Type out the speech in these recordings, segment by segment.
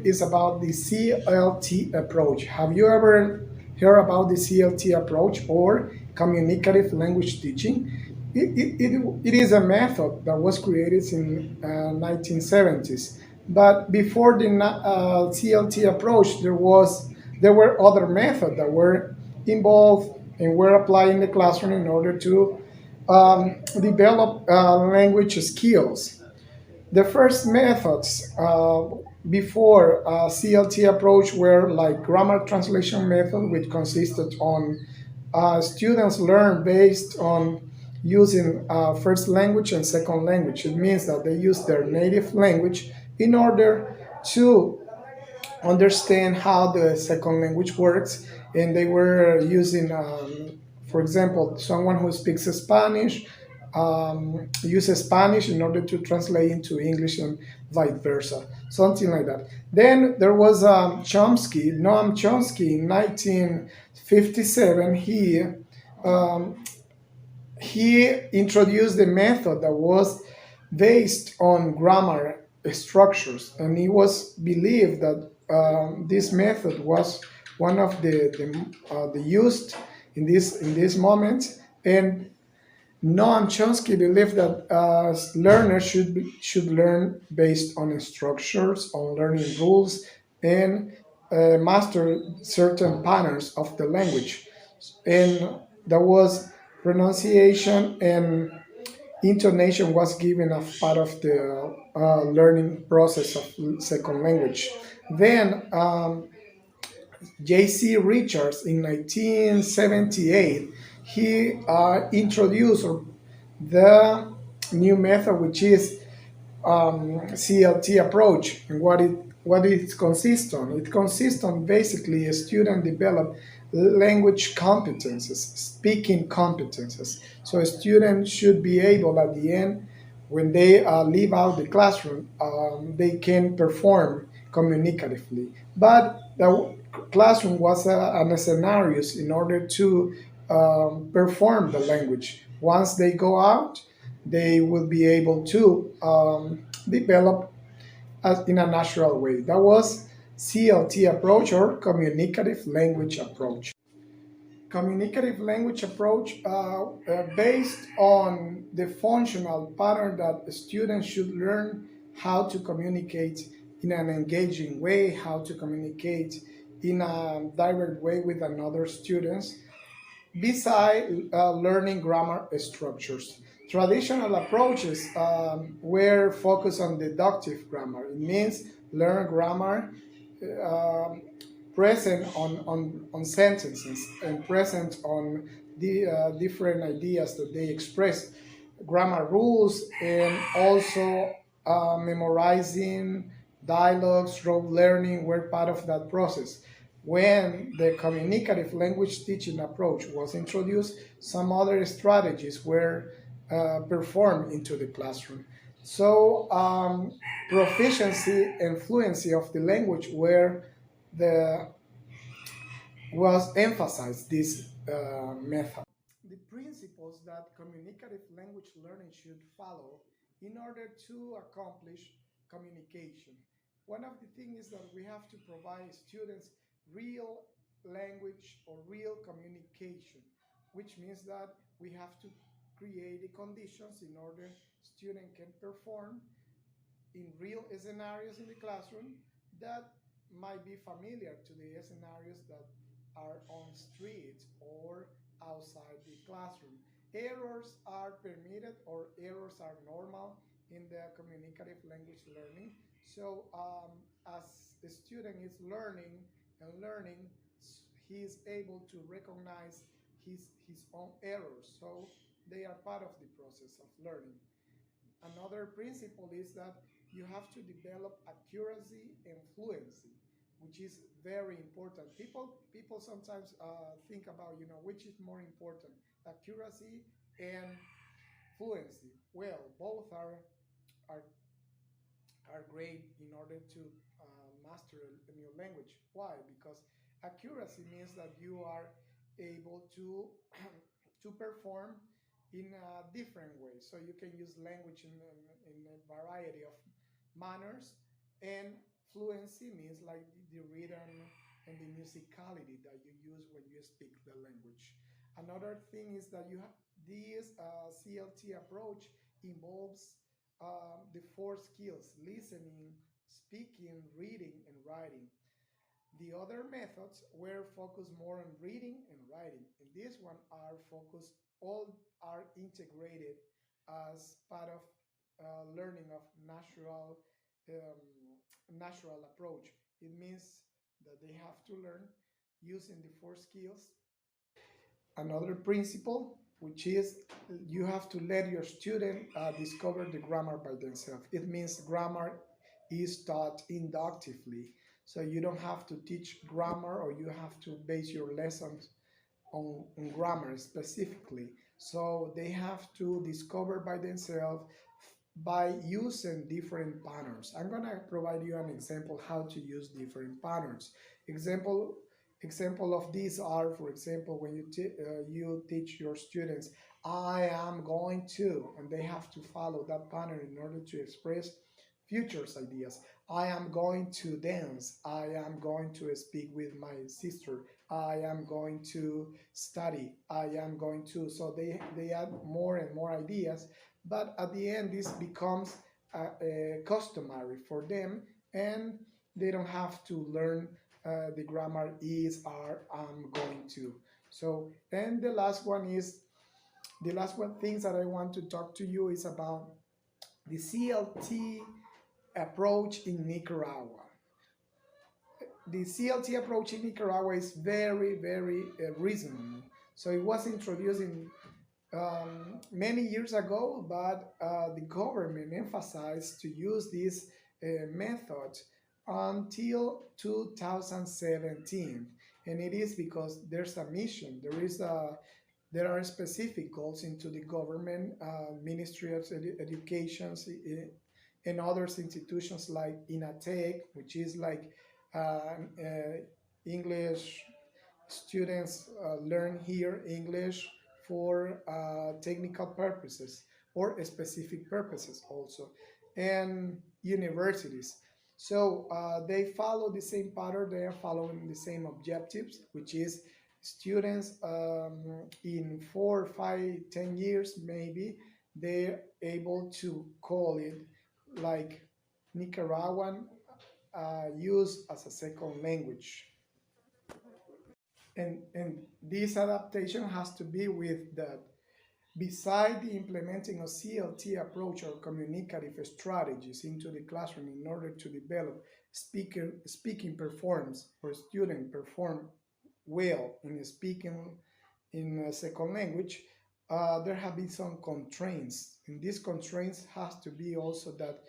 is about the CLT approach. Have you ever heard about the CLT approach or communicative language teaching? It is a method that was created in 1970s. But before the CLT approach, there were other methods that were involved and were applied in the classroom in order to develop language skills. The first methods before CLT approach were like grammar translation method, which consisted on students learn based on using first language and second language. It means that they use their native language in order to understand how the second language works, and they were using, for example, someone who speaks Spanish uses Spanish in order to translate into English and vice versa, something like that. Then there was Chomsky, Noam Chomsky, in 1957. He introduced the method that was based on grammar structures, and it was believed that this method was one of the used in this moment. And Noam Chomsky believed that learners should learn based on structures, on learning rules, and master certain patterns of the language. And that was pronunciation and intonation was given as part of the learning process of second language. Then J.C. Richards in 1978, he introduced the new method, which is CLT approach. And what it consists on? It consists on basically a student develop language competences, speaking competences. So a student should be able at the end, when they leave out the classroom, they can perform communicatively. But the classroom was an scenarios in order to perform the language. Once they go out, they will be able to develop in a natural way. That was CLT approach or communicative language approach. Communicative language approach based on the functional pattern that students should learn how to communicate in an engaging way, how to communicate in a direct way with another students, beside learning grammar structures. Traditional approaches were focused on deductive grammar. It means learn grammar um present on sentences and present on the different ideas that they express. Grammar rules and also memorizing dialogues, rote learning were part of that process. When the communicative language teaching approach was introduced, some other strategies were performed into the classroom. So proficiency and fluency of the language were the was emphasized this method. The principles that communicative language learning should follow in order to accomplish communication. One of the things is that we have to provide students real language or real communication, which means that we have to create the conditions in order student can perform in real scenarios in the classroom that might be familiar to the scenarios that are on street or outside the classroom. Errors are permitted or errors are normal in the communicative language learning. So as the student is learning and learning, he is able to recognize his own errors. So they are part of the process of learning. Another principle is that you have to develop accuracy and fluency, which is very important. People sometimes think about which is more important, accuracy and fluency. Well, both are are great in order to master a new language. Why? Because accuracy means that you are able to to perform in a different way. So you can use language in a variety of manners. And Fluency means like the rhythm and the musicality that you use when you speak the language. Another thing is that you have this CLT approach involves the four skills: listening, speaking, reading, and writing. The other methods were focused more on reading and writing, and this one are focused, all are integrated as part of learning of natural approach. It means that they have to learn using the four skills. Another principle, which is you have to let your student discover the grammar by themselves. It means grammar is taught inductively, so you don't have to teach grammar or you have to base your lessons on grammar specifically. So they have to discover by themselves by using different patterns. I'm gonna provide you an example how to use different patterns. Example of these are, for example, when you teach your students, I am going to, and they have to follow that pattern in order to express futures ideas. I am going to dance. I am going to speak with my sister. I am going to study. I am going to. So they add more and more ideas, but at the end, this becomes customary for them, and they don't have to learn the grammar is, are, I'm going to. So, and the last one things that I want to talk to you is about the CLT approach in Nicaragua. The CLT approach in Nicaragua is very, very reasonable. So it was introduced in many years ago, but the government emphasized to use this method until 2017, and it is because there's a mission. There are specific goals into the government, Ministry of Education, and other institutions like INATEC, which is like English students learn here English for technical purposes or specific purposes also, and universities. So they follow the same pattern, they are following the same objectives, which is students in 4, 5, 10 years maybe they're able to call it like Nicaraguan use as a second language. And this adaptation has to be with that. Beside the implementing of CLT approach or communicative strategies into the classroom in order to develop speaking performance or student perform well in speaking in a second language, there have been some constraints. And these constraints has to be also that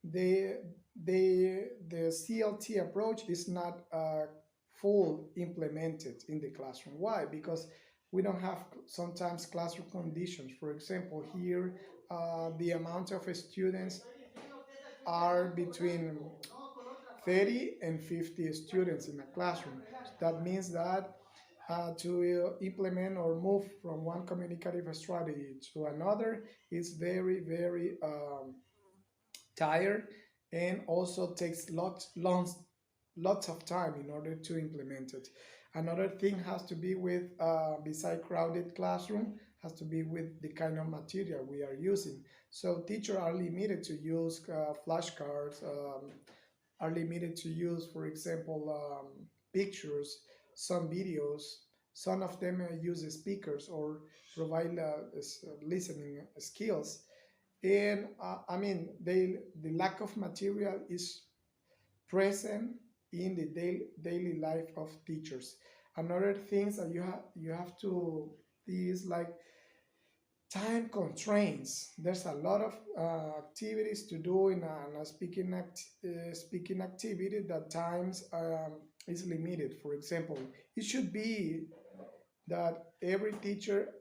the CLT approach is not full implemented in the classroom. Why? Because we don't have sometimes classroom conditions. For example, here the amount of students are between 30 and 50 students in a classroom. That means that to implement or move from one communicative strategy to another is very, very tired, and also takes lots of time in order to implement it. Another thing has to be with, beside crowded classroom, has to be with the kind of material we are using. So teachers are limited to use flashcards, are limited to use, for example, pictures, some videos. Some of them use speakers or provide listening skills, and I mean the lack of material is present in the daily life of teachers. Another things that you have to is like time constraints. There's a lot of activities to do in a speaking activity that times is limited. For example, it should be that every teacher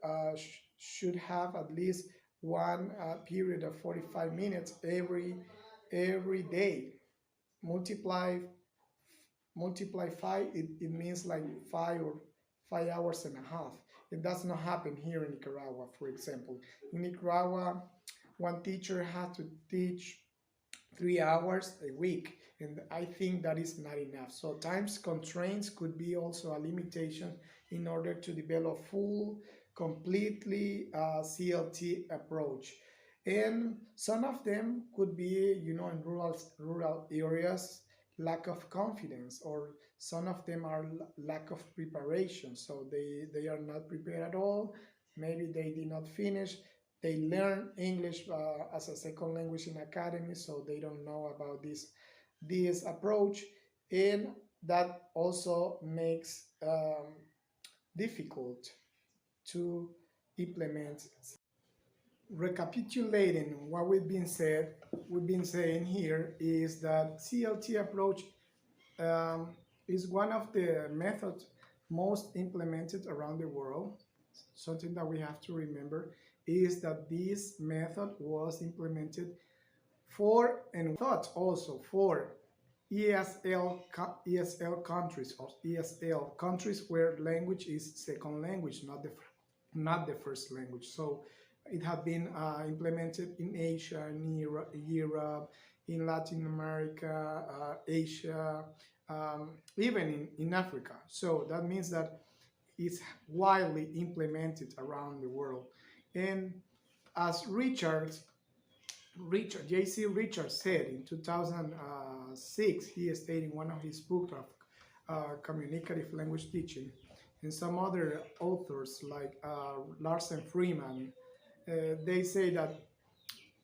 should have at least one period of 45 minutes every day. Multiply five, it means like 5 hours and a half. It does not happen here in Nicaragua. For example, in Nicaragua, one teacher has to teach 3 hours a week, and I think that is not enough. So times constraints could be also a limitation in order to develop full, completely CLT approach. And some of them could be, in rural areas, lack of confidence, or some of them are lack of preparation. So they are not prepared at all. Maybe they did not finish. They learn English as a second language in academy, so they don't know about this approach, and that also makes difficult to implement. Recapitulating what we've been saying here is that CLT approach is one of the methods most implemented around the world. Something that we have to remember is that this method was implemented for and thought also for ESL countries, or ESL countries where language is second language, not the first language. So it had been implemented in Asia, in Europe, in Latin America, Asia, even in Africa. So that means that it's widely implemented around the world. And as J.C. Richards said in 2006, he stated in one of his books of communicative language teaching, and some other authors like Larsen Freeman, they say that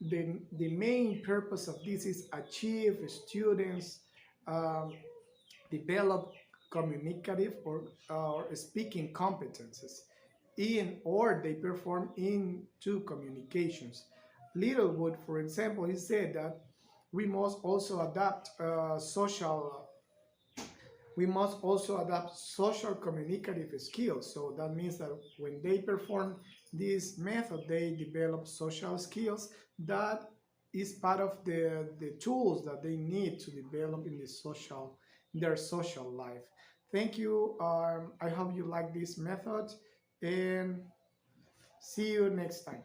the main purpose of this is achieve students develop communicative or speaking competences in or they perform in two communications. Littlewood, for example, he said that we must also adapt social communicative skills. So that means that when they perform this method, they develop social skills that is part of the tools that they need to develop in their social life. Thank you. I hope you like this method, and see you next time.